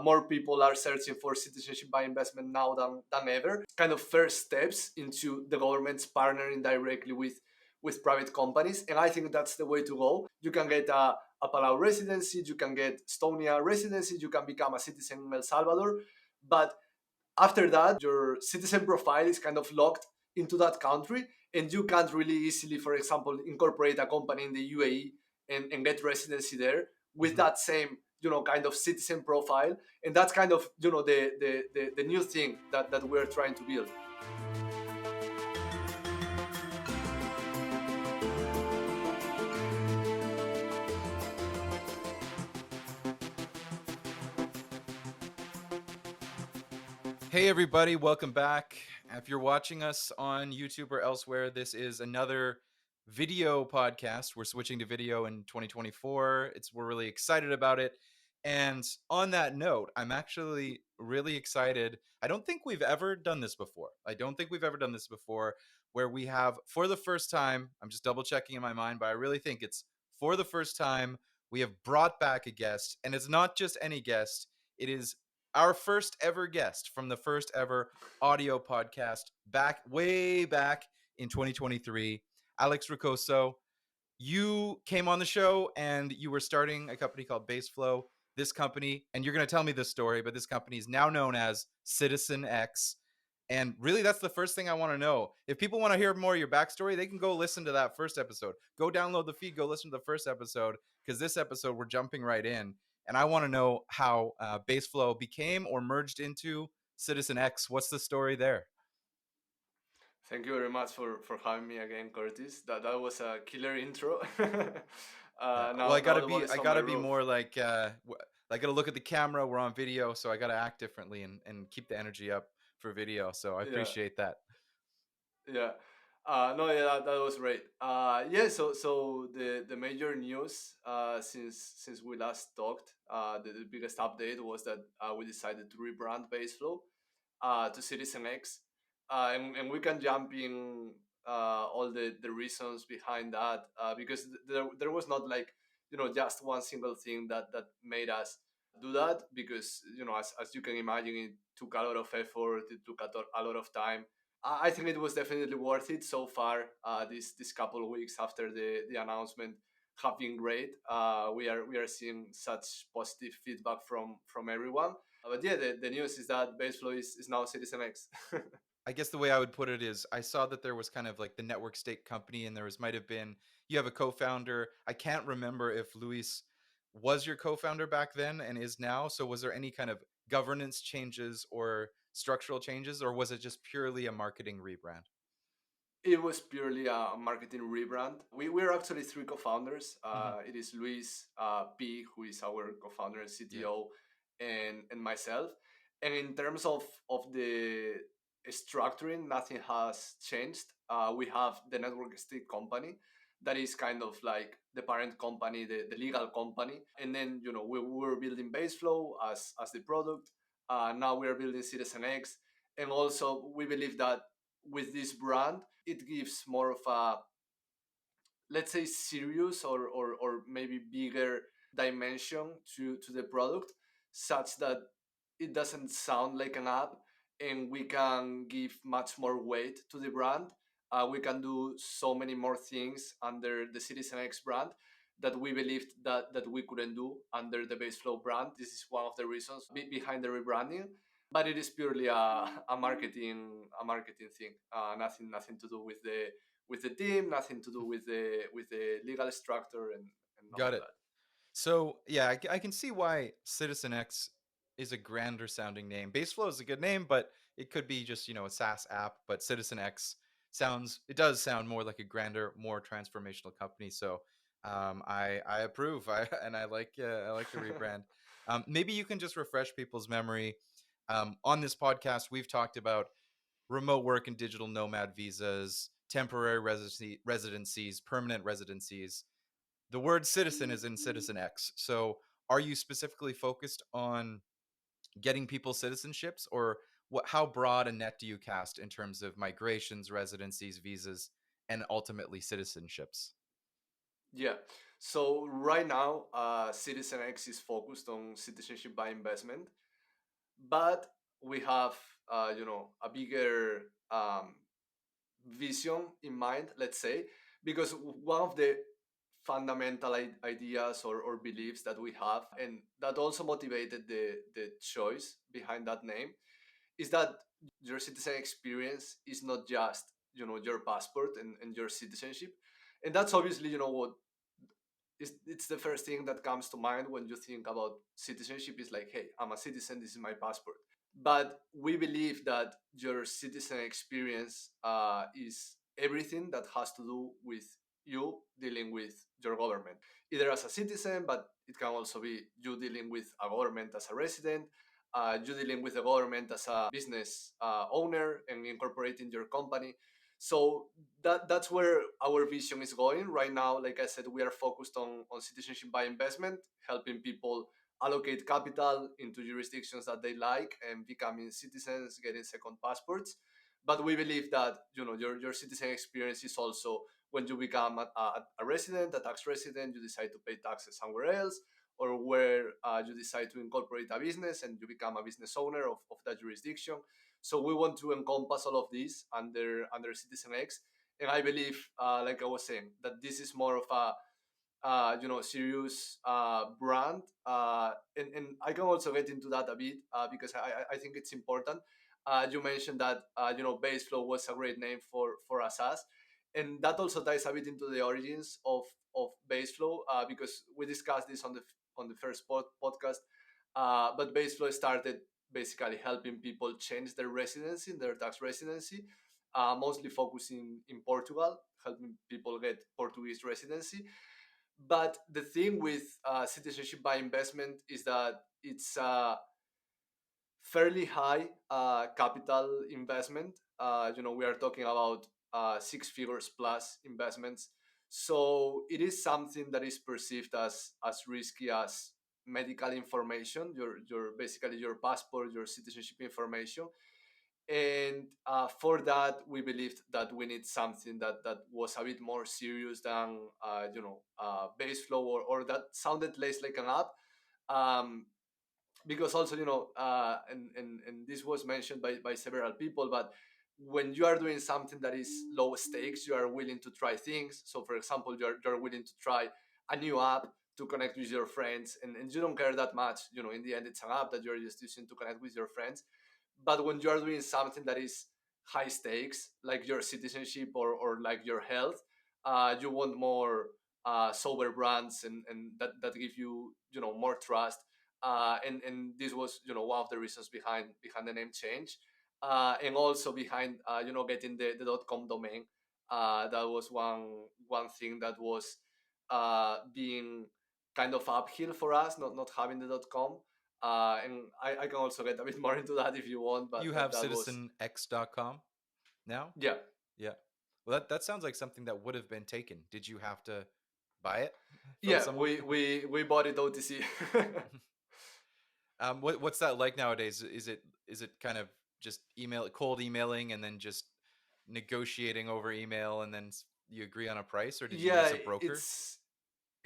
More people are searching for citizenship by investment now than ever. Kind of first steps into the government's partnering directly with private companies. And I think that's the way to go. You can get a Palau residency, you can get Estonia residency, you can become a citizen in El Salvador. But after that, your citizen profile is kind of locked into that country, and you can't really easily, for example, incorporate a company in the UAE and get residency there with that same kind of citizen profile. And that's kind of the new thing that we're trying to build. Hey everybody, welcome back. If you're watching us on YouTube or elsewhere, this is another video podcast. We're switching to video in 2024. We're really excited about it. And on that note, I'm actually really excited. I don't think we've ever done this before. Where we have, for the first time, I'm just double checking in my mind, but I really think it's for the first time, we have brought back a guest. And it's not just any guest, it is our first ever guest from the first ever audio podcast way back in 2023, Alex Recouso. You came on the show and you were starting a company called Baseflow. This company, and you're going to tell me this story, but this company is now known as CitizenX. And really, that's the first thing I want to know. If people want to hear more of your backstory, they can go listen to that first episode. Go download the feed, go listen to the first episode, because this episode, we're jumping right in. And I want to know how Baseflow became or merged into CitizenX. What's the story there? Thank you very much for having me again, Curtis. That was a killer intro. Well, I gotta The be, ball is I on my gotta be roof. more like, I gotta look at the camera. We're on video, so I gotta act differently and keep the energy up for video. So I Yeah, appreciate that. yeah. No, yeah, that was great. Yeah, so the major news since we last talked, the biggest update was that we decided to rebrand Baseflow to CitizenX, and we can jump in all the reasons behind that because there was not like just one single thing that made us do that, because as you can imagine, it took a lot of effort, it took a lot of time. I think it was definitely worth it so far. This couple of weeks after the announcement have been great. We are seeing such positive feedback from everyone. But yeah, the news is that Baseflow is now CitizenX. I guess the way I would put it is I saw that there was kind of like the network state company, and might have been, you have a co-founder. I can't remember if Luis was your co-founder back then and is now. So was there any kind of governance changes or structural changes, or was it just purely a marketing rebrand? It was purely a marketing rebrand. We're actually three co-founders. Hmm. It is Luis P, who is our co-founder and Yeah. CTO, and myself. And in terms of the structuring, nothing has changed. We have the network state company that is kind of like the parent company, the legal company. And then we were building Baseflow as the product. Now we are building CitizenX, and also we believe that with this brand, it gives more of a, let's say, serious or maybe bigger dimension to the product, such that it doesn't sound like an app, and we can give much more weight to the brand. We can do so many more things under the CitizenX brand that we believed that we couldn't do under the Baseflow brand. This is one of the reasons behind the rebranding, but it is purely a marketing thing. Nothing to do with the team, nothing to do with the legal structure and none Got of it. that. So yeah, I can see why CitizenX is a grander sounding name. Baseflow is a good name, but it could be just a SaaS app. But CitizenX does sound more like a grander, more transformational company. So I approve. I like the rebrand. Maybe you can just refresh people's memory. On this podcast, we've talked about remote work and digital nomad visas, temporary residencies, permanent residencies. The word citizen is in CitizenX. So are you specifically focused on getting people citizenships, or how broad a net do you cast in terms of migrations, residencies, visas, and ultimately citizenships? Yeah. So right now, CitizenX is focused on citizenship by investment. but we have a bigger vision in mind, let's say, because one of the fundamental ideas or beliefs that we have, and that also motivated the choice behind that name, is that your citizen experience is not just your passport and your citizenship. And that's obviously what is, it's the first thing that comes to mind when you think about citizenship, is like, hey, I'm a citizen, this is my passport. But we believe that your citizen experience is everything that has to do with you dealing with your government, either as a citizen, but it can also be you dealing with a government as a resident, you dealing with the government as a business owner and incorporating your company. So that's where our vision is going right now. Like I said, we are focused on citizenship by investment, helping people allocate capital into jurisdictions that they like and becoming citizens, getting second passports. But we believe that your citizen experience is also when you become a resident, a tax resident, you decide to pay taxes somewhere else, or where you decide to incorporate a business and you become a business owner of that jurisdiction. So we want to encompass all of this under CitizenX, and I believe, like I was saying, that this is more of a serious brand, and I can also get into that a bit because I think it's important. You mentioned that Baseflow was a great name for a SaaS, and that also ties a bit into the origins of Baseflow, because we discussed this on the first podcast. But Baseflow started basically helping people change their residency, their tax residency, mostly focusing in Portugal, helping people get Portuguese residency. But the thing with citizenship by investment is that it's a fairly high capital investment. We are talking about six figures plus investments. So it is something that is perceived as risky as medical information, your basically your passport, your citizenship information. And for that, we believed that we need something that was a bit more serious than Baseflow, or that sounded less like an app. Um, because also and this was mentioned by several people, but when you are doing something that is low stakes, you are willing to try things. So for example, you're willing to try a new app to connect with your friends, and you don't care that much. In the end, it's an app that you're just using to connect with your friends. But when you are doing something that is high stakes, like your citizenship, or like your health, you want more sober brands, and that give you more trust. And this was one of the reasons behind the name change, and also behind getting the .com domain. That was one thing that was being kind of uphill for us, not having the .com. And I can also get a bit more into that if you want, You but have that was, citizenx.com now? yeah. Yeah. Well, that sounds like something that would have been taken. Did you have to buy it from Yeah, someone? we bought it OTC. What's that like nowadays? Is it kind of just cold emailing, and then just negotiating over email, and then you agree on a price, or did you Yeah, use a broker?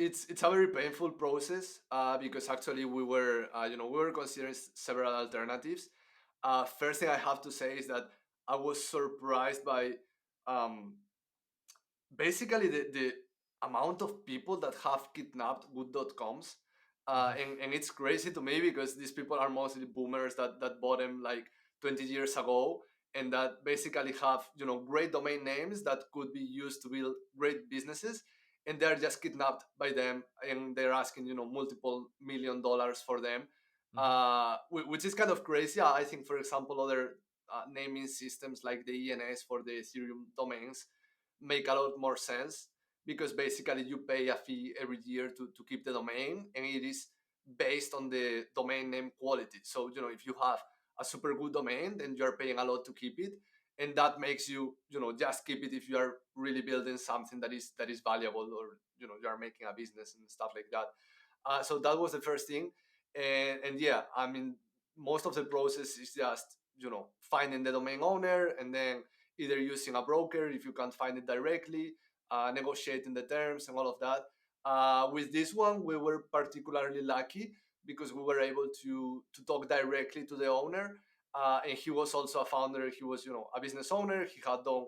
it's a very painful process, because actually we were considering several alternatives. First thing I have to say is that I was surprised by um, basically the amount of people that have kidnapped good.coms. Hmm. And it's crazy to me because these people are mostly boomers that bought them like 20 years ago, and that basically have great domain names that could be used to build great businesses, and they're just kidnapped by them, and they're asking multiple $1 million for them, Hmm. which is kind of crazy. I think, for example, other naming systems like the ENS for the Ethereum domains make a lot more sense, because basically you pay a fee every year to keep the domain, and it is based on the domain name quality. So if you have a super good domain, then you're paying a lot to keep it, and that makes you just keep it if you are really building something that is valuable, or you are making a business and stuff like that. So that was the first thing. And yeah, I mean, most of the process is just finding the domain owner, and then either using a broker if you can't find it directly, negotiating the terms and all of that. With this one, we were particularly lucky because we were able to talk directly to the owner. And he was also a founder. He was, a business owner. He had done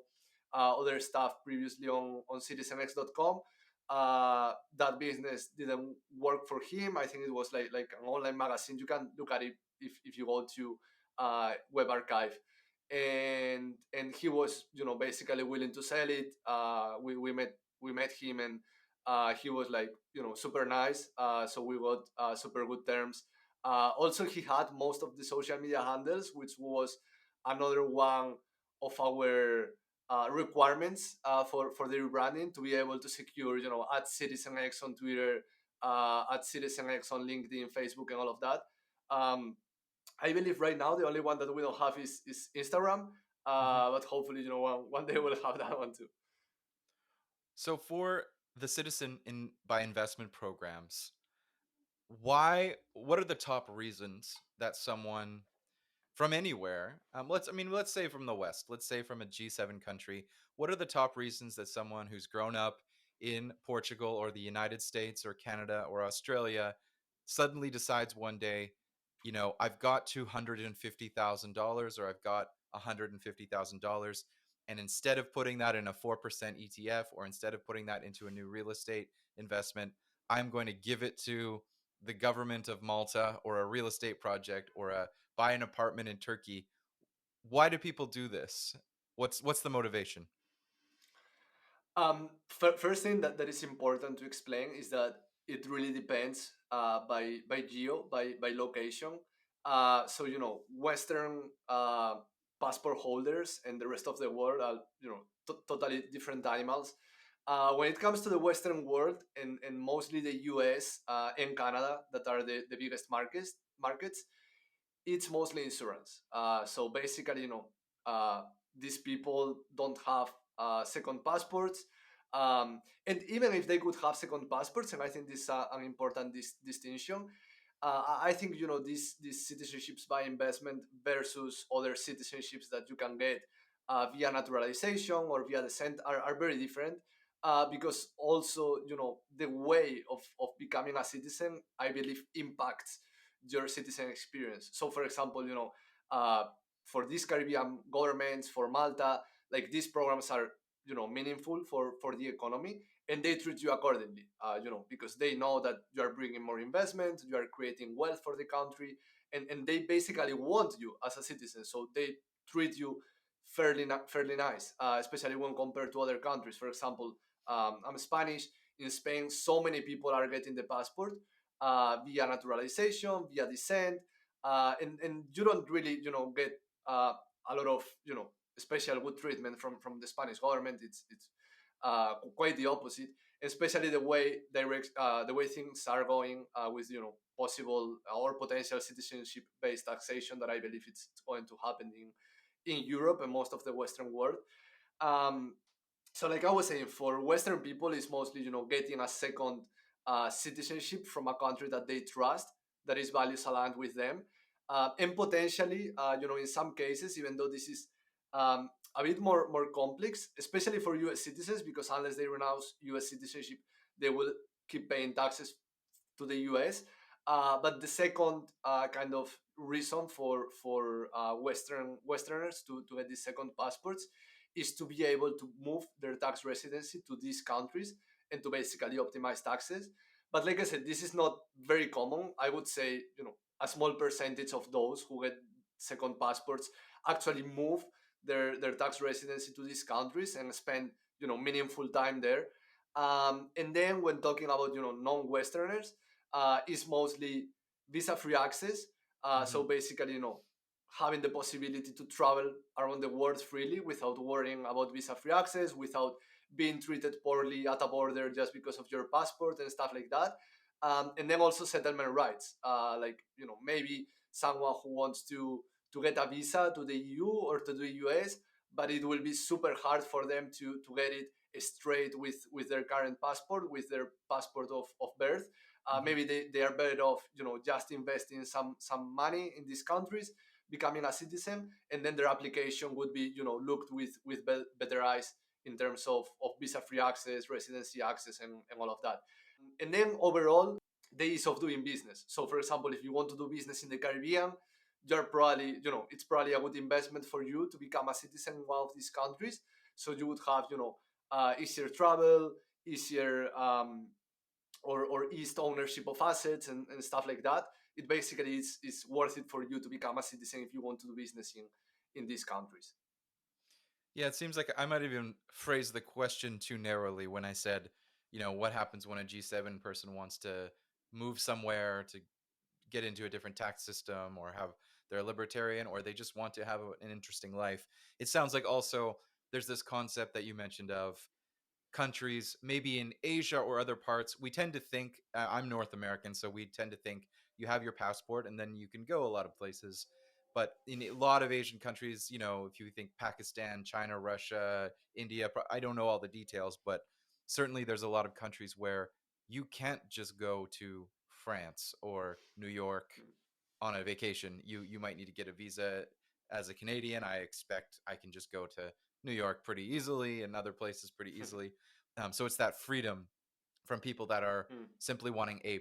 other stuff previously on citizenx.com. That business didn't work for him. I think it was like an online magazine. You can look at it if you go to Web Archive. And he was, basically willing to sell it. We met him, and he was like, super nice. So we got super good terms. Also, he had most of the social media handles, which was another one of our requirements for the rebranding, to be able to secure, at CitizenX on Twitter, at CitizenX on LinkedIn, Facebook, and all of that. Um, I believe right now the only one that we don't have is Instagram, Mhm. but hopefully, one day we'll have that one too. So for the citizen in by investment programs, why what are the top reasons that someone from anywhere, let's say from the West, let's say from a G7 country, what are the top reasons that someone who's grown up in Portugal or the United States or Canada or Australia suddenly decides one day, I've got $250,000 or I've got $150,000, and instead of putting that in a 4% ETF or instead of putting that into a new real estate investment, I'm going to give it to the government of Malta or a real estate project or a buy an apartment in Turkey. Why do people do this? What's the motivation? First thing that is important to explain is that it really depends by geo, by location. So, Western passport holders and the rest of the world are, totally different animals. When it comes to the Western world, and mostly the US and Canada, that are the biggest markets, it's mostly insurance. So basically, these people don't have second passports. And even if they could have second passports, and I think this is an important distinction, I think, these citizenships by investment versus other citizenships that you can get via naturalization or via descent are very different. Because also, the way of becoming a citizen, I believe, impacts your citizen experience. So, for example, uh, for these Caribbean governments, for Malta, like, these programs are, meaningful for the economy, and they treat you accordingly. Because they know that you are bringing more investment, you are creating wealth for the country, and they basically want you as a citizen. So they treat you fairly nice, especially when compared to other countries. For example, I'm Spanish. In Spain, so many people are getting the passport via naturalization, via descent, and you don't really, get a lot of, special good treatment from the Spanish government. It's quite the opposite, especially the way things are going with, possible or potential citizenship based taxation that I believe it's going to happen in Europe and most of the Western world. Um, so, like I was saying, for Western people, it's mostly, getting a second citizenship from a country that they trust, that is values aligned with them. And potentially, in some cases, even though this is a bit more complex, especially for US citizens, because unless they renounce US citizenship, they will keep paying taxes to the US. But the second kind of reason for Westerners to get these second passports is to be able to move their tax residency to these countries and to basically optimize taxes. But like I said, this is not very common. I would say, a small percentage of those who get second passports actually move their tax residency to these countries and spend, meaningful time there. And then when talking about, non-Westerners, is mostly visa-free access. Hmm. So basically, having the possibility to travel around the world freely without worrying about visa-free access, without being treated poorly at a border just because of your passport and stuff like that. And then also settlement rights, like, maybe someone who wants to get a visa to the EU or to the US, but it will be super hard for them to get it straight with their current passport, with their passport of birth. Hmm. Maybe they are better off, just investing some money in these countries, becoming a citizen, and then their application would be, looked with better eyes in terms of visa free access, residency access, and all of that. And then overall, the ease of doing business. So, for example, if you want to do business in the Caribbean, you're probably, it's probably a good investment for you to become a citizen in one of these countries. So you would have, easier travel, easier or eased ownership of assets and stuff like that. It basically is worth it for you to become a citizen if you want to do business in these countries. Yeah, it seems like I might even phrase the question too narrowly when I said, what happens when a G7 person wants to move somewhere to get into a different tax system, or have they're a libertarian, or they just want to have an interesting life. It sounds like also there's this concept that you mentioned of countries, maybe in Asia or other parts. We tend to think, I'm North American, so we tend to think you have your passport and then you can go a lot of places. But in a lot of Asian countries, if you think Pakistan, China, Russia, India, I don't know all the details, but certainly there's a lot of countries where you can't just go to France or New York on a vacation. You might need to get a visa. As a Canadian, I expect I can just go to New York pretty easily and other places pretty easily. So it's that freedom from people that are simply wanting a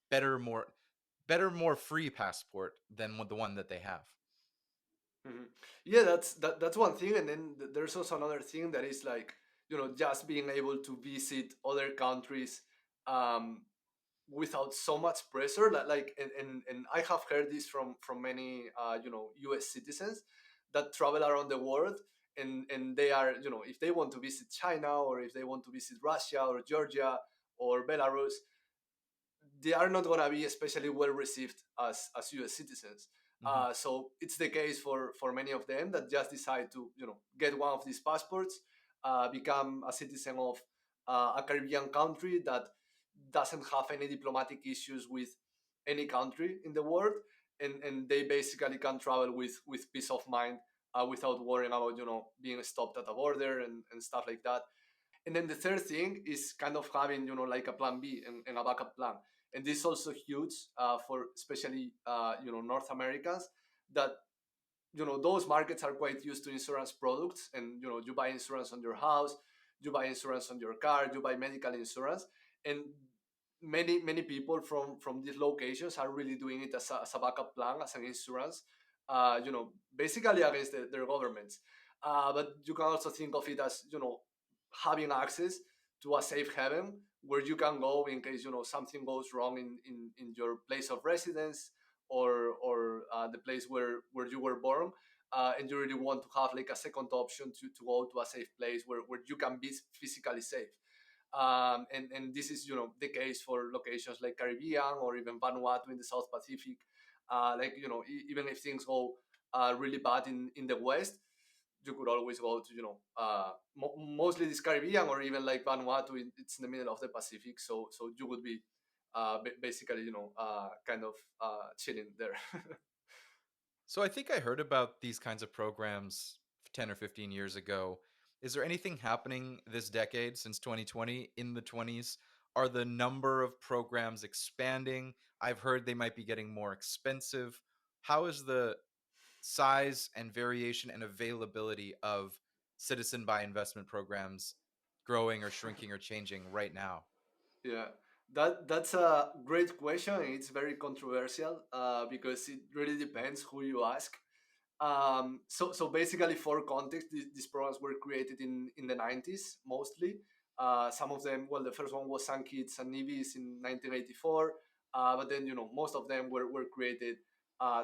better, more free passport than the one that they have. Mhm. Yeah, that's one thing, and then there's also another thing that is like, just being able to visit other countries um, without so much pressure. And I have heard this from many U.S. citizens that travel around the world, and they are, if they want to visit China, or if they want to visit Russia or Georgia or Belarus, they are not going to be especially well received as U.S. citizens. Hmm. So it's the case for many of them that just decide to get one of these passports, become a citizen of a Caribbean country that doesn't have any diplomatic issues with any country in the world, and they basically can travel with peace of mind, without worrying about being stopped at a border and stuff like that. And then the third thing is kind of having, like a plan B and a backup plan. And this is also huge for especially, North Americans, that, those markets are quite used to insurance products. And, you buy insurance on your house, you buy insurance on your car, you buy medical insurance. And many people from these locations are really doing it as a backup plan, as an insurance, basically against their governments. But you can also think of it as, having access to a safe haven where you can go in case something goes wrong in your place of residence, or the place where you were born, and you really want to have like a second option to go to a safe place where you can be physically safe. And this is the case for locations like Caribbean or even Vanuatu in the South Pacific. Like, even if things go really bad in the West, you could always go to mostly this Caribbean, or even like Vanuatu. It's in the middle of the Pacific, so you would be basically kind of chilling there. So I think I heard about these kinds of programs 10 or 15 years ago. Is there anything happening this decade, since 2020, in the 20s? Are the number of programs expanding? I've heard they might be getting more expensive. How is the size and variation and availability of citizen by investment programs growing or shrinking or changing right now? Yeah, that's a great question, and it's very controversial, because it really depends who you ask. So basically, for context, these programs were created in the 90s mostly. Some of them, well, the first one was Sun Kids and Nivis in 1984, but then most of them were created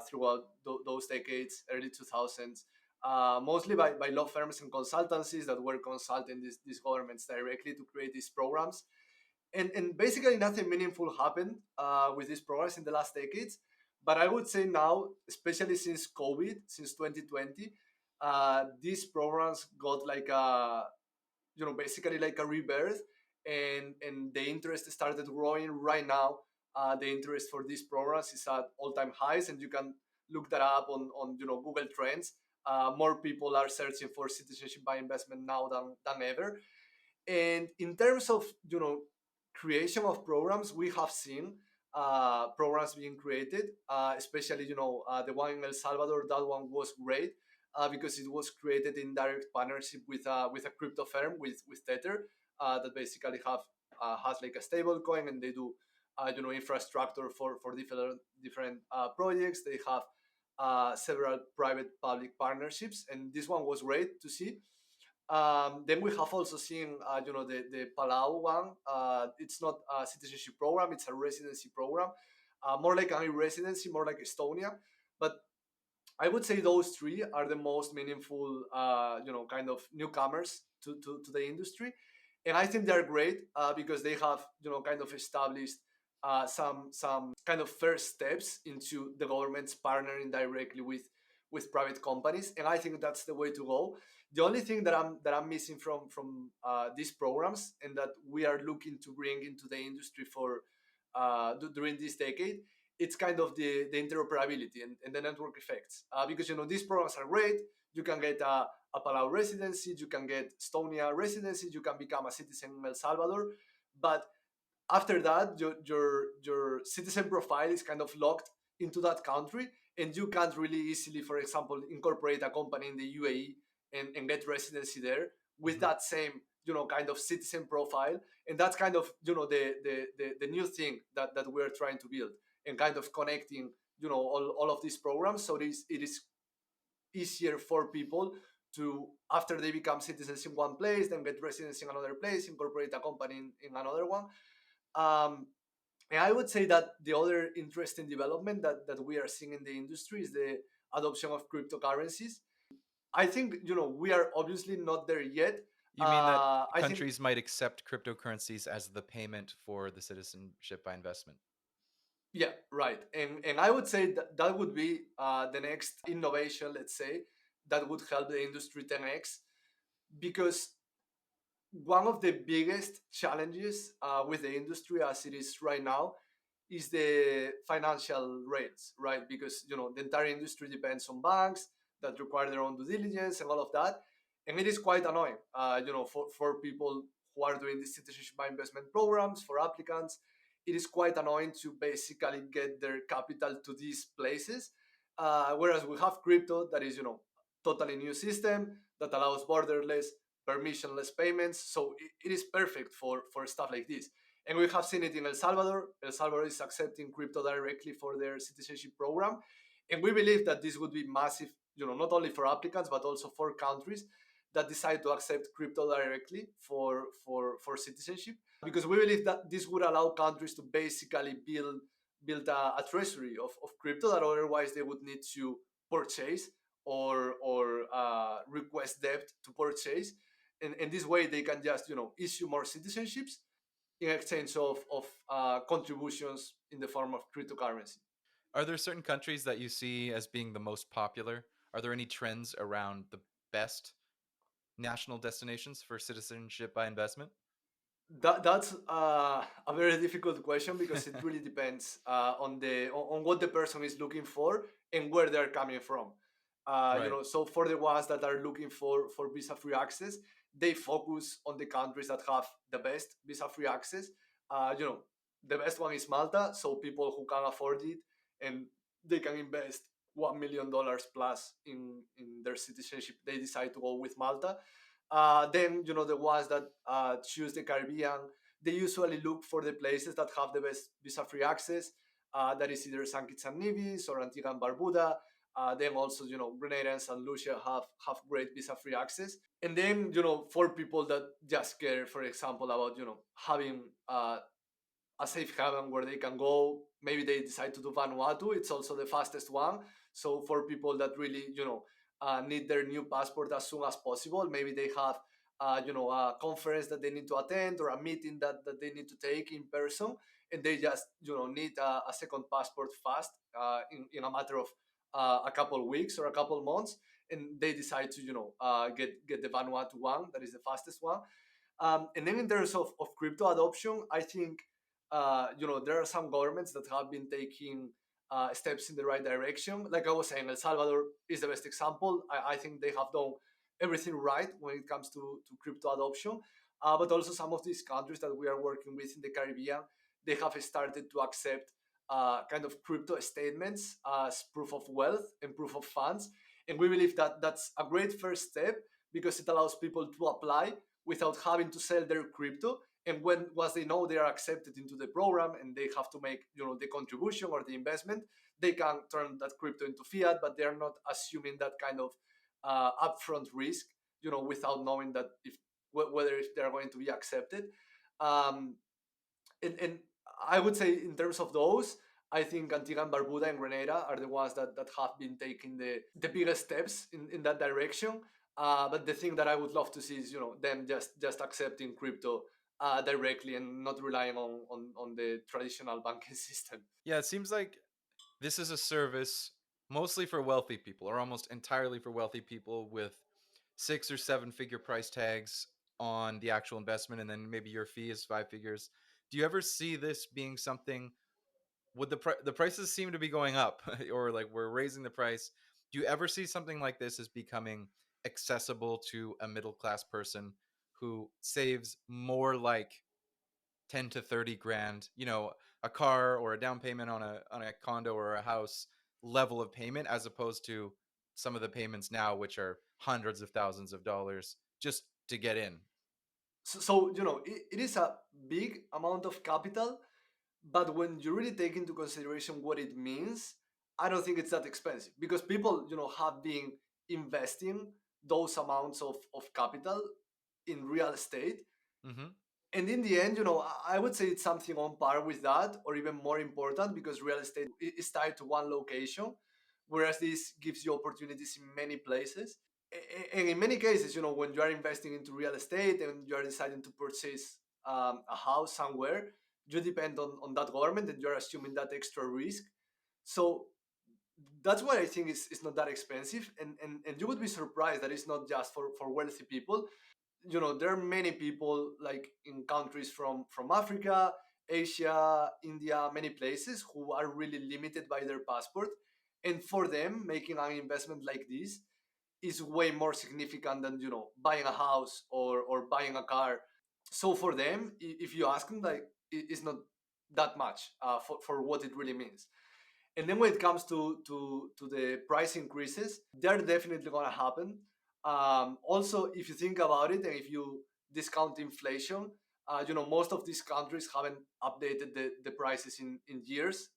throughout those decades, early 2000s. Mostly by law firms and consultancies that were consulting these governments directly to create these programs. And basically nothing meaningful happened with these programs in the last decades. But I would say now, especially since COVID, since 2020, these programs got like a, basically like a rebirth, and the interest started growing right now. The interest for these programs is at all-time highs, and you can look that up on Google Trends. More people are searching for citizenship by investment now than ever. And in terms of creation of programs, we have seen programs being created, especially the one in El Salvador. That one was great because it was created in direct partnership with a crypto firm, with Tether, that basically has like a stable coin, and they do infrastructure for different projects. They have several private public partnerships, and this one was great to see. Then we have also seen, the Palau one. It's not a citizenship program; it's a residency program, more like a residency, more like Estonia. But I would say those three are the most meaningful, kind of newcomers to the industry, and I think they're great because they have, kind of established some kind of first steps into the government's partnering directly with private companies, and I think that's the way to go. The only thing that I'm missing from these programs, and that we are looking to bring into the industry for during this decade, it's kind of the interoperability and the network effects. Because these programs are great. You can get a Palau residency, you can get Estonia residency, you can become a citizen in El Salvador, but after that, your citizen profile is kind of locked into that country, and you can't really easily, for example, incorporate a company in the UAE and get residency there with Mhm. that same kind of citizen profile. And that's kind of the new thing that we're trying to build, and kind of connecting all of these programs, so it is easier for people to, after they become citizens in one place, then get residency in another place, incorporate a company in another one. um, and I would say that the other interesting development that we are seeing in the industry is the adoption of cryptocurrencies. I think we are obviously not there yet. You mean that I think, countries might accept cryptocurrencies as the payment for the citizenship by investment? yeah, right. And I would say that would be the next innovation, let's say, that would help the industry 10x, because one of the biggest challenges with the industry as it is right now is the financial rails, right? Because the entire industry depends on banks that require their own due diligence and all of that, and it is quite annoying, for people who are doing these citizenship by investment programs, for applicants. It is quite annoying to basically get their capital to these places, whereas we have crypto that is totally new system that allows borderless, permissionless payments. So it is perfect for stuff like this. And we have seen it in El Salvador. El Salvador is accepting crypto directly for their citizenship program. And we believe that this would be massive, not only for applicants, but also for countries that decide to accept crypto directly for citizenship. Because we believe that this would allow countries to basically build a treasury of crypto that otherwise they would need to purchase, or request debt to purchase. And this way they can just issue more citizenships in exchange of contributions in the form of cryptocurrency. Are there certain countries that you see as being the most popular? Are there any trends around the best national destinations for citizenship by investment? That's a very difficult question, because it really depends on what the person is looking for and where they're coming from. Right. So for the ones that are looking for visa free access, they focus on the countries that have the best visa free access. The best one is Malta, so people who can afford it and they can invest $1 million plus in their citizenship, they decide to go with Malta. Then the ones that choose the Caribbean, they usually look for the places that have the best visa-free access. That is either St. Kitts and Nevis or Antigua and Barbuda. Then also, Grenada and St. Lucia have great visa-free access. And then, for people that just care, for example, about having a safe haven where they can go. Maybe they decide to do Vanuatu. It's also the fastest one. So for people that really, need their new passport as soon as possible, maybe they have, a conference that they need to attend, or a meeting that they need to take in person, and they just, need a second passport fast, in a matter of a couple weeks or a couple months, and they decide to, get the Vanuatu one. That is the fastest one. And then in terms of crypto adoption, I think there are some governments that have been taking steps in the right direction. Like I was saying, El Salvador is the best example. I think they have done everything right when it comes to crypto adoption. But also some of these countries that we are working with in the Caribbean, they have started to accept kind of crypto statements as proof of wealth and proof of funds. And we believe that that's a great first step, because it allows people to apply without having to sell their crypto, And when once they know they are accepted into the program and they have to make the contribution or the investment, they can turn that crypto into fiat, but they are not assuming that kind of upfront risk, without knowing that if whether if they are going to be accepted. Um, and I would say in terms of those, I think Antigua and Barbuda and Grenada are the ones that have been taking the biggest steps in that direction. But the thing that I would love to see is them just accepting crypto directly and not relying on the traditional banking system. Yeah, it seems like this is a service mostly for wealthy people, or almost entirely for wealthy people with 6 or 7 figure price tags on the actual investment, and then maybe your fee is 5 figures. Do you ever see this being something? Would the prices seem to be going up, or like we're raising the price? Do you ever see something like this as becoming accessible to a middle class person who saves more like 10 to 30 grand, a car or a down payment on a condo or a house level of payment, as opposed to some of the payments now, which are hundreds of thousands of dollars just to get in? So it is a big amount of capital, but when you really take into consideration what it means, I don't think it's that expensive because people have been investing those amounts of capital in real estate. Hmm. And in the end, I would say it's something on par with that, or even more important, because real estate is tied to one location, whereas this gives you opportunities in many places. And in many cases, when you are investing into real estate and you are deciding to purchase a house somewhere, you depend on that government and you're assuming that extra risk. So that's why I think it's not that expensive. And you would be surprised that it's not just for wealthy people. There are many people like in countries from Africa, Asia, India, many places who are really limited by their passport, and for them making an investment like this is way more significant than buying a house or buying a car. So for them, if you ask them, like, it's not that much for what it really means. And then when it comes to the price increases, they're definitely going to happen. Also, if you think about it, and if you discount inflation, most of these countries haven't updated the prices in years,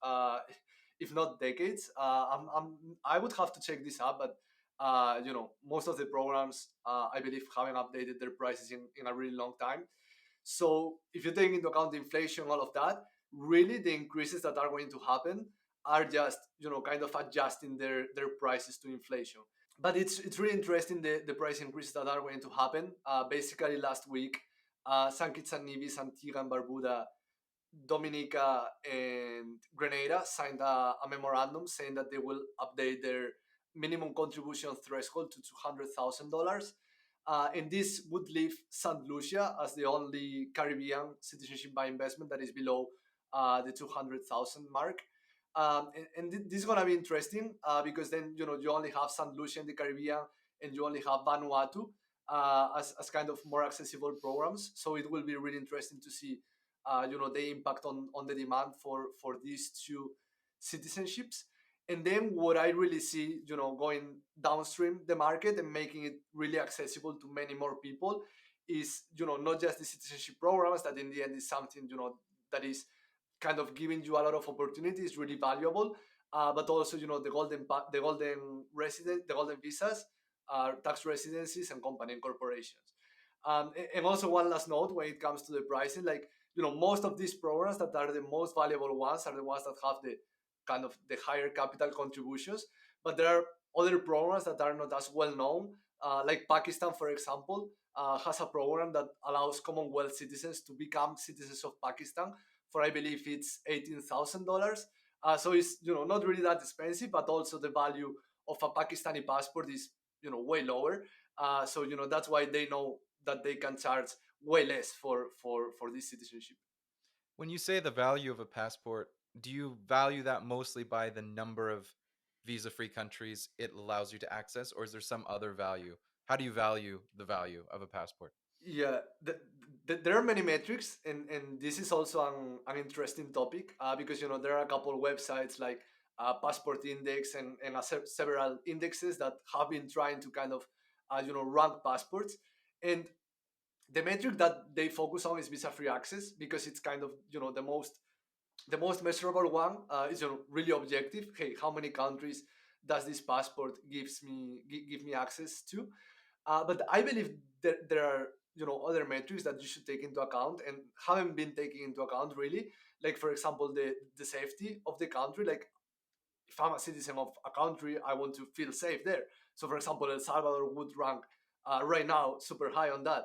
if not decades. I would have to check this up, but most of the programs, I believe, haven't updated their prices in a really long time. So if you take into account the inflation, all of that, really the increases that are going to happen are just kind of adjusting their prices to inflation. But it's really interesting the price increases that are going to happen. Basically, last week, St. Kitts and Nevis, Antigua and Barbuda, Dominica, and Grenada signed a memorandum saying that they will update their minimum contribution threshold to $200,000. And this would leave St. Lucia as the only Caribbean citizenship by investment that is below the 200,000 mark. This is going to be interesting because then you only have St. Lucia in the Caribbean and you only have Vanuatu as kind of more accessible programs. So it will be really interesting to see the impact on the demand for these two citizenships. And then what I really see going downstream the market and making it really accessible to many more people is not just the citizenship programs that in the end is something that is kind of giving you a lot of opportunities, really valuable, but also the golden resident, the golden visas, tax residencies, and company and corporations. And also one last note when it comes to the pricing, like most of these programs that are the most valuable ones are the ones that have the kind of the higher capital contributions, but there are other programs that are not as well known. Like Pakistan, for example, has a program that allows Commonwealth citizens to become citizens of Pakistan for I believe it's $18,000. So it's not really that expensive, but also the value of a Pakistani passport is way lower. So that's why they know that they can charge way less for this citizenship. When you say the value of a passport, do you value that mostly by the number of visa-free countries it allows you to access, or is there some other value? How do you value the value of a passport? Yeah, there are many metrics, and this is also an interesting topic because there are a couple of websites like Passport Index and several indexes that have been trying to kind of rank passports. And The metric that they focus on is visa free access, because it's kind of, the most measurable one. Is, really objective. Hey, how many countries does this passport give me access to? But I believe there are, other metrics that you should take into account and haven't been taken into account really. Like, for example, the safety of the country. Like, if I'm a citizen of a country, I want to feel safe there. So, for example, El Salvador would rank right now super high on that.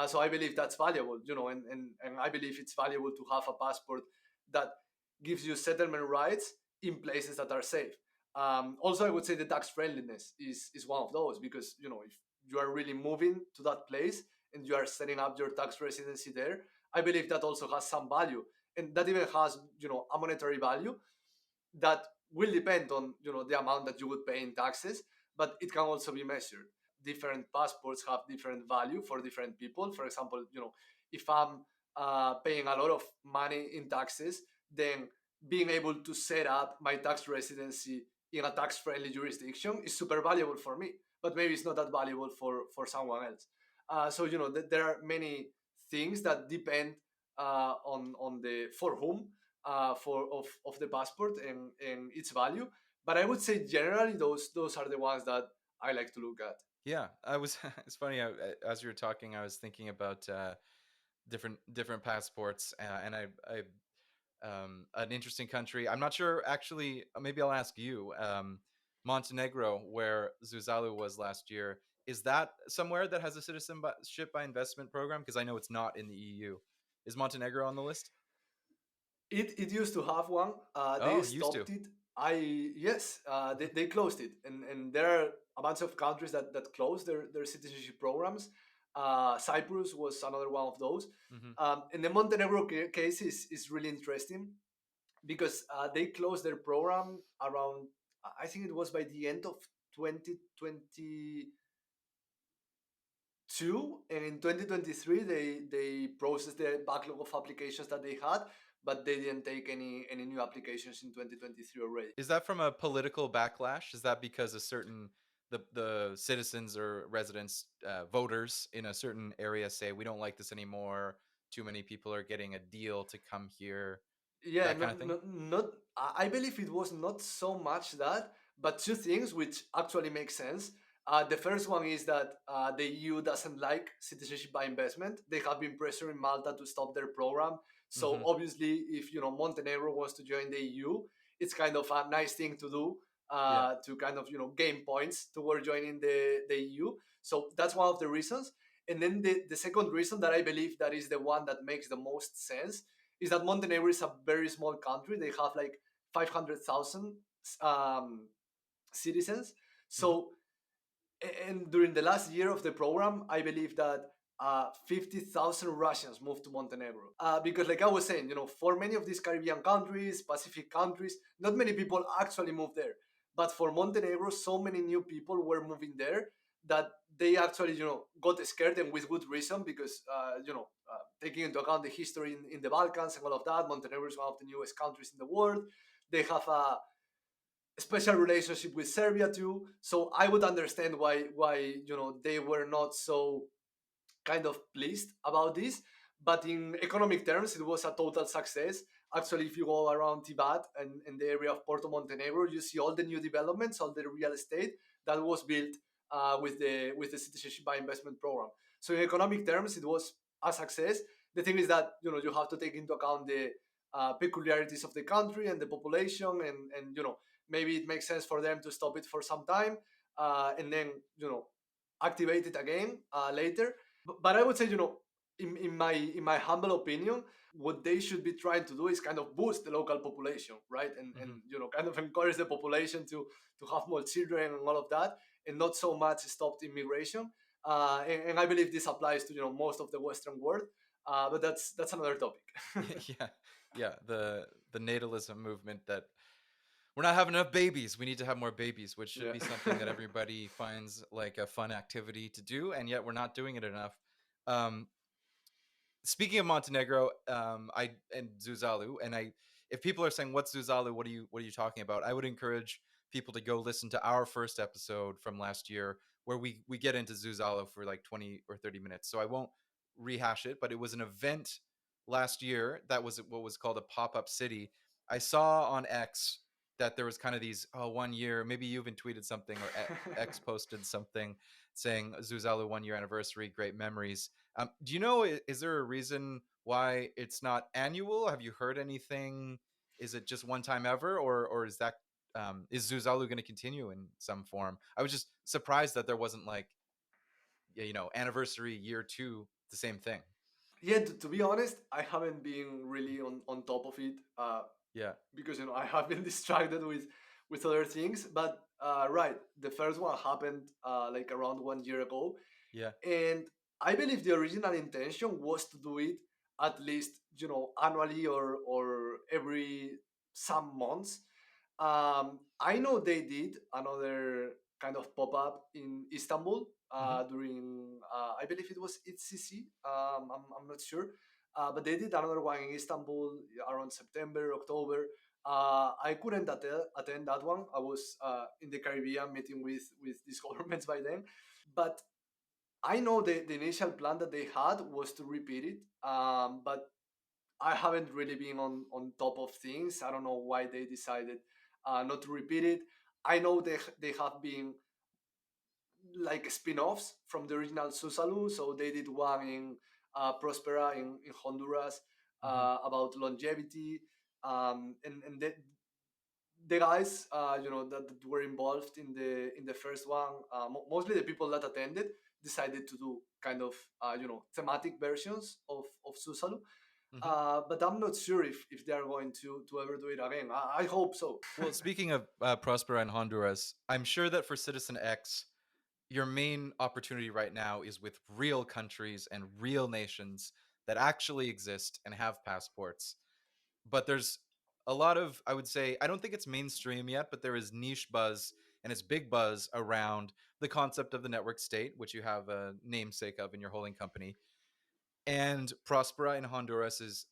So I believe that's valuable, and I believe it's valuable to have a passport that gives you settlement rights in places that are safe. Also, I would say the tax friendliness is one of those, because, if you are really moving to that place and you are setting up your tax residency there, I believe that also has some value, and that even has, a monetary value that will depend on, the amount that you would pay in taxes, but it can also be measured. Different passports have different value for different people. For example, if I'm paying a lot of money in taxes, then being able to set up my tax residency in a tax friendly jurisdiction is super valuable for me, but maybe it's not that valuable for someone else. So, there are many things that depend on the for whom, of the passport and its value. But I would say generally those are the ones that I like to look at. Yeah, I was. It's funny. As you were talking, I was thinking about different passports, and an interesting country. I'm not sure actually. Maybe I'll ask you. Montenegro, where Zuzalu was last year, is that somewhere that has a citizenship by investment program? Because I know it's not in the EU. Is Montenegro on the list? It used to have one. They Oh, used to. stopped it. Yes, they closed it, and there are a bunch of countries that closed their citizenship programs. Cyprus was another one of those. Hmm. And the Montenegro case is really interesting, because they closed their program around, I think it was by the end of 2022, and in 2023 they processed the backlog of applications that they had, but they didn't take any new applications in 2023 already. Is that from a political backlash? Is that because a certain the citizens or residents, voters in a certain area say we don't like this anymore? Too many people are getting a deal to come here. Yeah, That kind of thing. not. I believe it was not so much that, but two things which actually make sense. The first one is that the EU doesn't like citizenship by investment. They have been pressuring Malta to stop their program. So Hmm. obviously, if, Montenegro wants to join the EU, it's kind of a nice thing to do, Yeah. to kind of, gain points toward joining the EU. So that's one of the reasons. And then the second reason that I believe that is the one that makes the most sense is that Montenegro is a very small country. They have like 500,000 um, citizens. Hmm. So, and during the last year of the program, I believe that 50,000 Russians moved to Montenegro. Because, like I was saying, for many of these Caribbean countries, Pacific countries, not many people actually move there. But for Montenegro, so many new people were moving there that they actually, got scared, and with good reason, because, taking into account the history in the Balkans and all of that, Montenegro is one of the newest countries in the world. They have a special relationship with Serbia too. So I would understand why they were not so kind of pleased about this. But in economic terms, it was a total success. Actually, if you go around Tibet and in the area of Porto Montenegro, you see all the new developments, all the real estate that was built with the citizenship by investment program. So in economic terms, it was a success. The thing is that you have to take into account the peculiarities of the country and the population, and maybe it makes sense for them to stop it for some time, and then activate it again later. But I would say, in my humble opinion, what they should be trying to do is kind of boost the local population, right? And Hmm. kind of encourage the population to have more children and all of that, and not so much stopped immigration. And I believe this applies to most of the Western world. But that's another topic. Yeah, yeah. The natalism movement that we're not having enough babies. We need to have more babies, which should Yeah. be something that everybody finds like a fun activity to do, and yet we're not doing it enough. Um, Speaking of Montenegro, I and Zuzalu, and I, if people are saying what's Zuzalu, what are you talking about? I would encourage people to go listen to our first episode from last year, where we get into Zuzalu for like 20 or 30 minutes. So I won't rehash it, but it was an event last year that was what was called a pop-up city. I saw on X that there was kind of these 1 year, maybe you even tweeted something or X posted something saying Zuzalu 1 year anniversary, great memories. Do you know, is there a reason why it's not annual? Have you heard anything? Is it just one time ever, or is that is Zuzalu going to continue in some form? I was just surprised that there wasn't like, anniversary year two, the same thing. Yeah, to be honest, I haven't been really on top of it, Yeah, because I have been distracted with other things. But right, the first one happened like around 1 year ago, yeah. and I believe the original intention was to do it at least annually or every some months. I know they did another kind of pop up in Istanbul Hmm. during I believe it was ITCC. I'm not sure, but they did another one in Istanbul around September, October. I couldn't attend that one. I was in the Caribbean meeting with these governments by then, but I know the initial plan that they had was to repeat it, but I haven't really been on top of things. I don't know why they decided not to repeat it. I know they have been like spin-offs from the original Susalu. So they did one in Prospera in Honduras Hmm. about longevity, and the guys that were involved in the first one, mostly the people that attended, decided to do kind of thematic versions of Susalu. Hmm. But I'm not sure if they are going to ever do it again. I hope so. Well, speaking of Prospera and Honduras, I'm sure that for Citizen X, your main opportunity right now is with real countries and real nations that actually exist and have passports. But there's a lot of, I would say, I don't think it's mainstream yet, but there is niche buzz and it's big buzz around the concept of the network state, which you have a namesake of in your holding company. And Prospera in Honduras is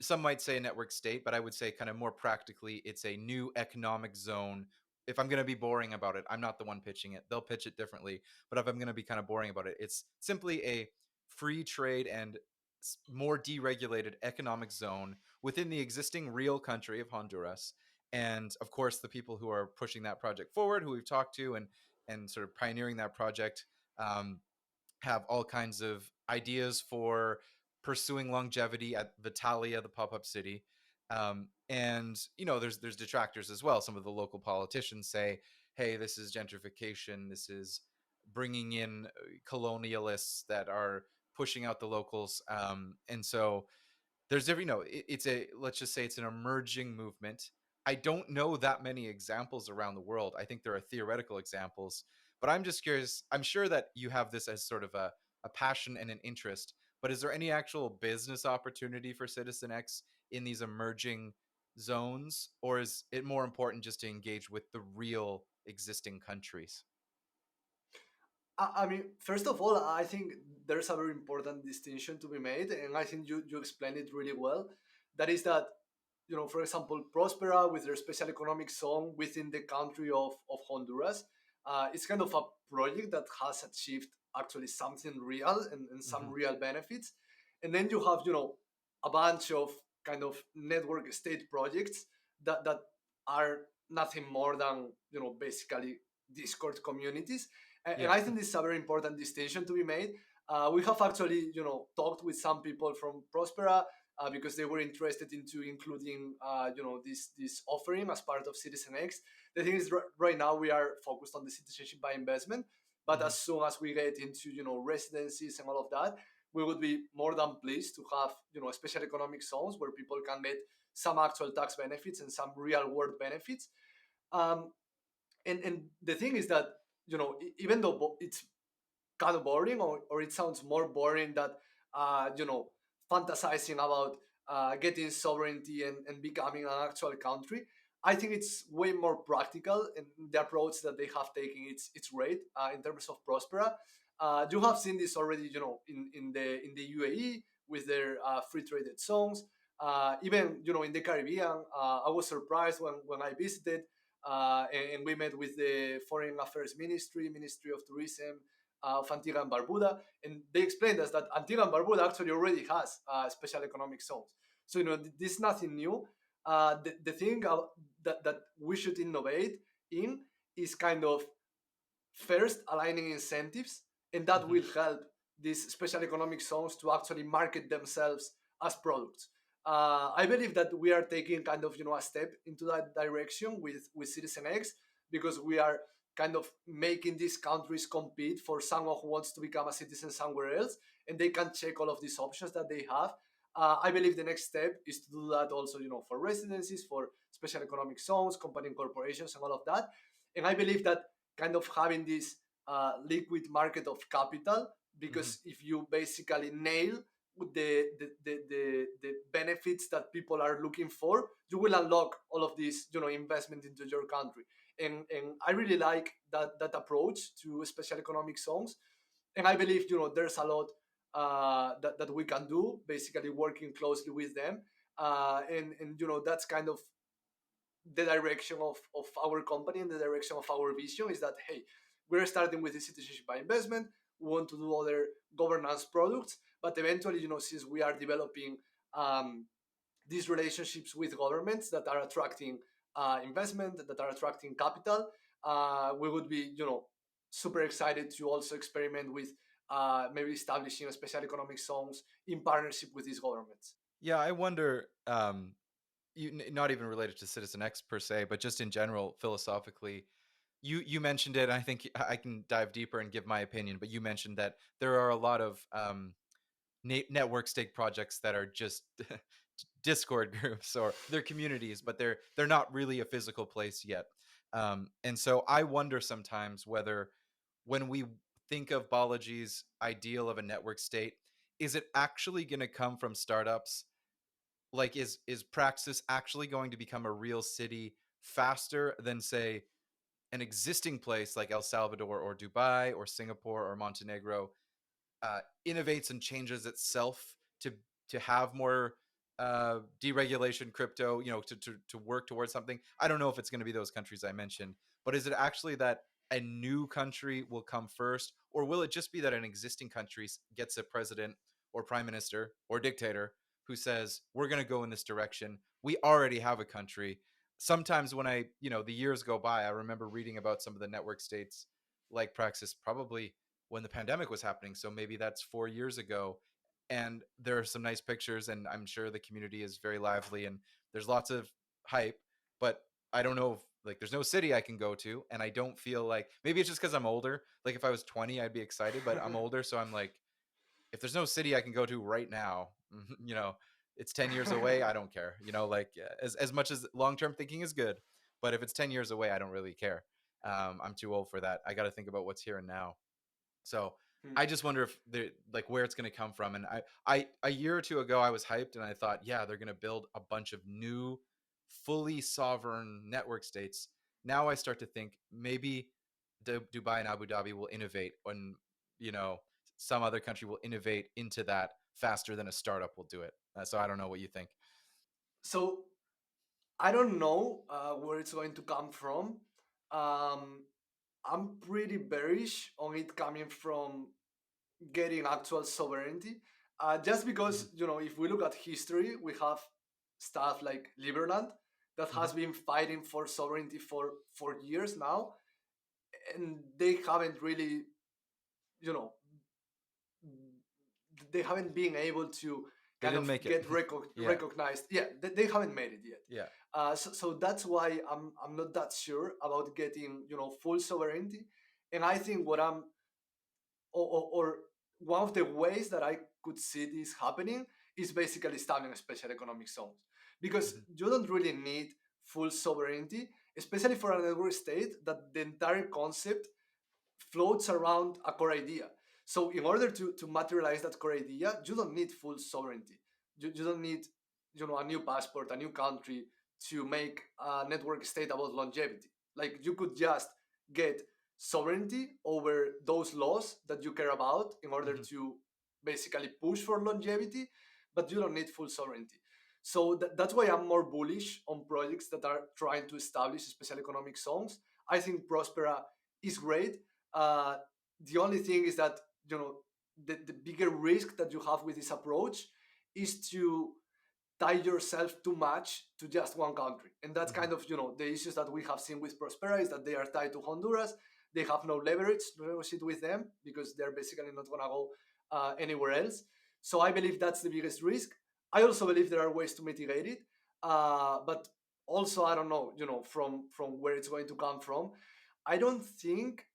some might say a network state, but I would say kind of more practically, it's a new economic zone. If I'm going to be boring about it, I'm not the one pitching it. They'll pitch it differently. But if I'm going to be kind of boring about it, it's simply a free trade and more deregulated economic zone within the existing real country of Honduras. And of course, the people who are pushing that project forward, who we've talked to and sort of pioneering that project, um, have all kinds of ideas for pursuing longevity at Vitalia, the pop-up city. And there's detractors as well. Some of the local politicians say, "Hey, this is gentrification. This is bringing in colonialists that are pushing out the locals." And so there's different, it's a, let's just say it's an emerging movement. I don't know that many examples around the world. I think there are theoretical examples, but I'm just curious. I'm sure that you have this as sort of a passion and an interest, but is there any actual business opportunity for Citizen X in these emerging zones, or is it more important just to engage with the real existing countries? I mean, first of all, I think there's a very important distinction to be made, and I think you explained it really well. That is that, for example, Prospera with their special economic zone within the country of Honduras, it's kind of a project that has achieved actually something real and some Hmm. real benefits. And then you have, a bunch of kind of network state projects that are nothing more than, basically Discord communities, and Yeah. I think this is a very important distinction to be made. We have actually, talked with some people from Prospera because they were interested into including, this offering as part of CitizenX. The thing is, right now we are focused on the citizenship by investment, but Hmm. as soon as we get into, residencies and all of that, we would be more than pleased to have, special economic zones where people can get some actual tax benefits and some real world benefits. Um, and the thing is that even though it's kind of boring, or it sounds more boring that fantasizing about getting sovereignty and becoming an actual country, I think it's way more practical, and the approach that they have taken, it's great in terms of Prospera. You have seen this already, in the UAE with their free traded zones. Even in the Caribbean, I was surprised when I visited, and we met with the Foreign Affairs Ministry of Tourism, of Antigua and Barbuda, and they explained us that Antigua and Barbuda actually already has special economic zones. So this is nothing new. The thing that we should innovate in is kind of first aligning incentives, and that Hmm. will help these special economic zones to actually market themselves as products. I believe that we are taking kind of a step into that direction with CitizenX, because we are kind of making these countries compete for someone who wants to become a citizen somewhere else, and they can check all of these options that they have. I believe the next step is to do that also, for residencies, for special economic zones, company corporations, and all of that. And I believe that kind of having this liquid market of capital, Hmm. because if you basically nail the benefits that people are looking for, you will unlock all of this investment into your country. And I really like that approach to special economic zones. And I believe there's a lot that we can do, basically working closely with them. And that's kind of the direction of our company, and the direction of our vision is that, hey, we're starting with the citizenship by investment. We want to do other governance products, but eventually, since we are developing um, these relationships with governments that are attracting investment, that are attracting capital, we would be super excited to also experiment with maybe establishing special economic zones in partnership with these governments. Yeah, I wonder. Not even related to Citizen X per se, but just in general, philosophically, you mentioned it. I think I can dive deeper and give my opinion. But you mentioned that there are a lot of network state projects that are just Discord groups or they're communities, but they're not really a physical place yet. And so I wonder sometimes whether when we think of Balaji's ideal of a network state, is it actually going to come from startups? Like, is Praxis actually going to become a real city faster than, say, an existing place like El Salvador or Dubai or Singapore or Montenegro innovates and changes itself to have more deregulation crypto, to work towards something? I don't know if it's going to be those countries I mentioned, but is it actually that a new country will come first, or will it just be that an existing country gets a president or prime minister or dictator who says, we're going to go in this direction? We already have a country. Sometimes when the years go by, I remember reading about some of the network states like Praxis, probably when the pandemic was happening. So maybe that's 4 years ago. And there are some nice pictures, and I'm sure the community is very lively and there's lots of hype. But I don't know if, like, there's no city I can go to, and I don't feel like, maybe it's just because I'm older. Like, if I was 20, I'd be excited, but I'm older, so I'm like, if there's no city I can go to right now, you know, it's 10 years away, I don't care. Like, as much as long-term thinking is good, but if it's 10 years away, I don't really care. I'm too old for that. I got to think about what's here and now. So I just wonder if they're like where it's going to come from. And I a year or two ago, I was hyped and I thought, yeah, they're going to build a bunch of new, fully sovereign network states. Now I start to think maybe Dubai and Abu Dhabi will innovate, when you know some other country will innovate into that faster than a startup will do it. So I don't know what you think. So I don't know where it's going to come from. Um, I'm pretty bearish on it coming from getting actual sovereignty. Just because, Hmm. if we look at history, we have stuff like Liberland that Hmm. has been fighting for sovereignty for years now, and they haven't really, you know, they haven't been able to They kind didn't of make it. get Yeah. recognized. Yeah, they haven't made it yet. Yeah. So that's why I'm not that sure about getting full sovereignty. And I think what I'm or one of the ways that I could see this happening is basically establishing special economic zones, because Hmm. you don't really need full sovereignty, especially for a network state that the entire concept floats around a core idea. So in order to materialize that core idea, you don't need full sovereignty. You don't need a new passport, a new country to make a network state about longevity. Like you could just get sovereignty over those laws that you care about in order Hmm. to basically push for longevity, but you don't need full sovereignty. So that's why I'm more bullish on projects that are trying to establish special economic zones. I think Prospera is great. The only thing is that, the bigger risk that you have with this approach is to tie yourself too much to just one country. And that's Mhm. kind of, the issues that we have seen with Prospera is that they are tied to Honduras. They have no leverage to negotiate with them because they're basically not going to go anywhere else. So I believe that's the biggest risk. I also believe there are ways to mitigate it. But also, I don't know, from where it's going to come from. I don't think,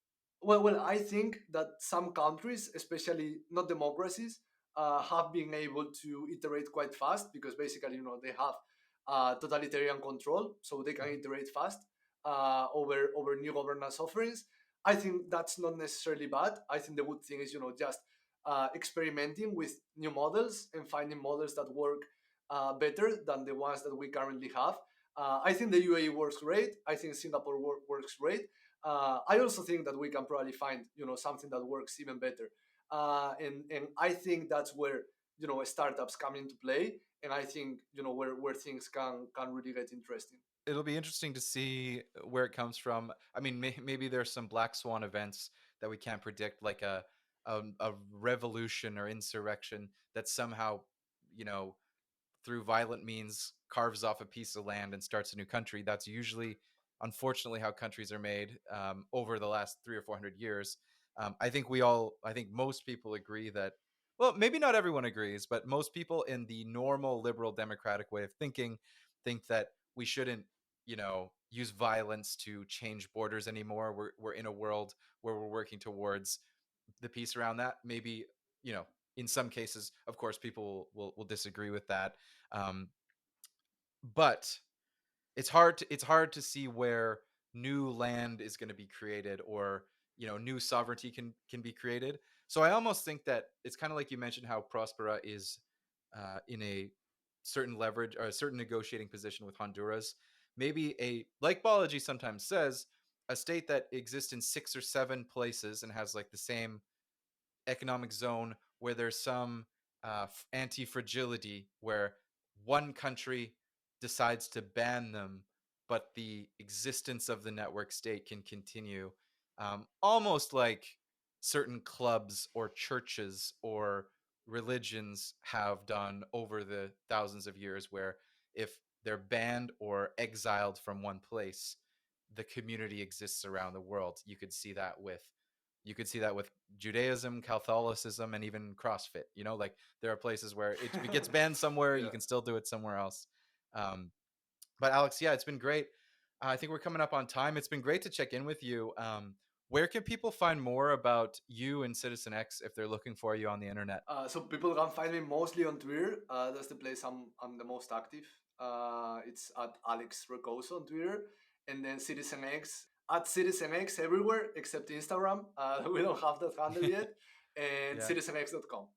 I think that some countries, especially not democracies, have been able to iterate quite fast because basically, they have totalitarian control, so they can Mhm. iterate fast over new governance offerings. I think that's not necessarily bad. I think the good thing is, just experimenting with new models and finding models that work better than the ones that we currently have. I think the UAE works great. I think Singapore works great. I also think that we can probably find, something that works even better. And I think that's where, startups come into play, and I think, where things can really get interesting. It'll be interesting to see where it comes from. I mean, maybe there's some black swan events that we can't predict, like a revolution or insurrection that somehow, you know, through violent means carves off a piece of land and starts a new country. That's usually, unfortunately, how countries are made over the last 300 or 400 years. I think most people agree that, well, maybe not everyone agrees, but most people in the normal liberal democratic way of thinking think that we shouldn't, use violence to change borders anymore. We're in a world where we're working towards the peace around that. Maybe, you know, in some cases, of course, people will disagree with that. Um, but it's hard to see where new land is going to be created, or new sovereignty can be created. So I almost think that it's kind of like you mentioned how Prospera is in a certain leverage or a certain negotiating position with Honduras. Maybe a, like Balaji sometimes says, a state that exists in 6 or 7 places and has like the same economic zone where there's some anti fragility where one country decides to ban them, but the existence of the network state can continue. Almost like certain clubs or churches or religions have done over the thousands of years, where if they're banned or exiled from one place, the community exists around the world. You could see that with Judaism, Catholicism, and even CrossFit. Like there are places where if it gets banned somewhere, you Yeah. can still do it somewhere else. Um, but Alex, yeah, it's been great. I think we're coming up on time. It's been great to check in with you. Where can people find more about you and CitizenX if they're looking for you on the internet? So people can find me mostly on Twitter. That's the place I'm the most active. It's at Alex Recouso on Twitter, and then CitizenX at CitizenX everywhere except Instagram. We don't have that handle yet, and Yeah. citizenx.com.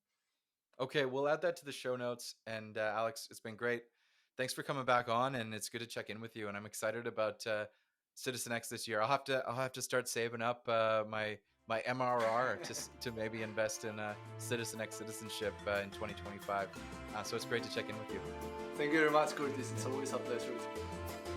Okay, we'll add that to the show notes. And Alex, it's been great. Thanks for coming back on, and it's good to check in with you. And I'm excited about Citizen X this year. I'll have to start saving up my MRR to maybe invest in Citizen X citizenship in 2025. So it's great to check in with you. Thank you very much, Curtis. It's always a pleasure.